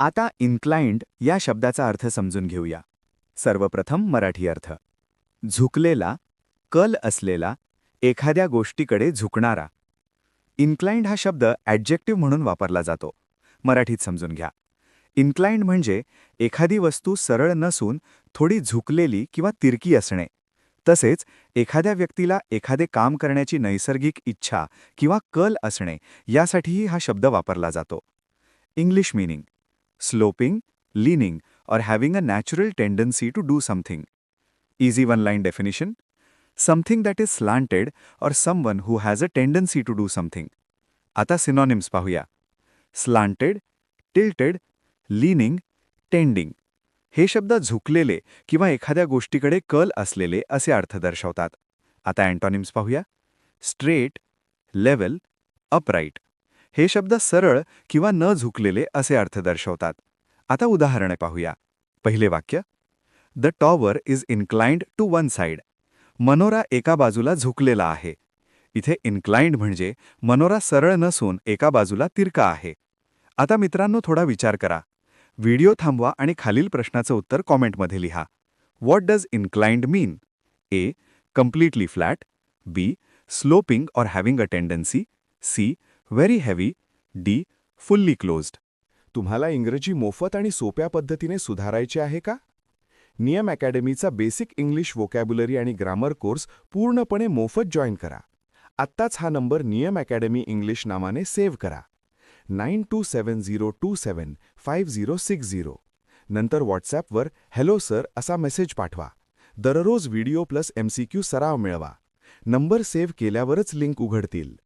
आता इन्क्लाइंड या शब्दाचा अर्थ समजून घेऊया. सर्वप्रथम मराठी अर्थ. झुकलेला, कल असलेला, एखाद्या गोष्टीकडे झुकणारा. इन्क्लाइंड हा शब्द ॲडजेक्टिव्ह म्हणून वापरला जातो. मराठीत समजून घ्या. इन्क्लाइंड म्हणजे एखादी वस्तू सरळ नसून थोडी झुकलेली किंवा तिरकी असणे. तसेच एखाद्या व्यक्तीला एखादे काम करण्याची नैसर्गिक इच्छा किंवा कल असणे यासाठीही हा शब्द वापरला जातो. English meaning: sloping, leaning, or having a natural tendency to do something. Easy one-line definition: something that is slanted or someone who has a tendency to do something. आता synonyms पाहूया. slanted, tilted, leaning, tending. हे शब्द झुकलेले किंवा एखाद्या गोष्टीकडे कल असलेले असे अर्थ दर्शवतात. आता अँटॉनिम्स पाहूया. Straight, level, upright. हे शब्द सरळ किंवा न झुकलेले असे अर्थ दर्शवतात. आता उदाहरणे पाहूया. पहिले वाक्य: the tower is inclined to one side. मनोरा एका बाजूला झुकलेला आहे. इथे इन्क्लाइंड म्हणजे मनोरा सरळ नसून एका बाजूला तिरका आहे. आता मित्रांनो, थोडा विचार करा. व्हिडिओ थांबवा आणि खालील प्रश्नाचं उत्तर कॉमेंटमध्ये लिहा. What does inclined mean? A. Completely flat. B. Sloping or having a tendency. C. Very heavy. D. Fully closed. तुम्हाला इंग्रजी मोफत आणि सोप्या पद्धतीने सुधारायचे आहे का? नियम अकॅडमीचा बेसिक इंग्लिश व्होकॅब्युलरी आणि ग्रामर कोर्स पूर्णपणे मोफत जॉईन करा. आत्ताच हा नंबर नियम अकॅडमी इंग्लिश नावाने सेव्ह करा. 9270275060. नंतर व्हॉट्सॲपवर हॅलो सर असा मेसेज पाठवा. दररोज व्हिडिओ प्लस MCQ सराव मिळवा. नंबर सेव्ह केल्यावरच लिंक उघडतील.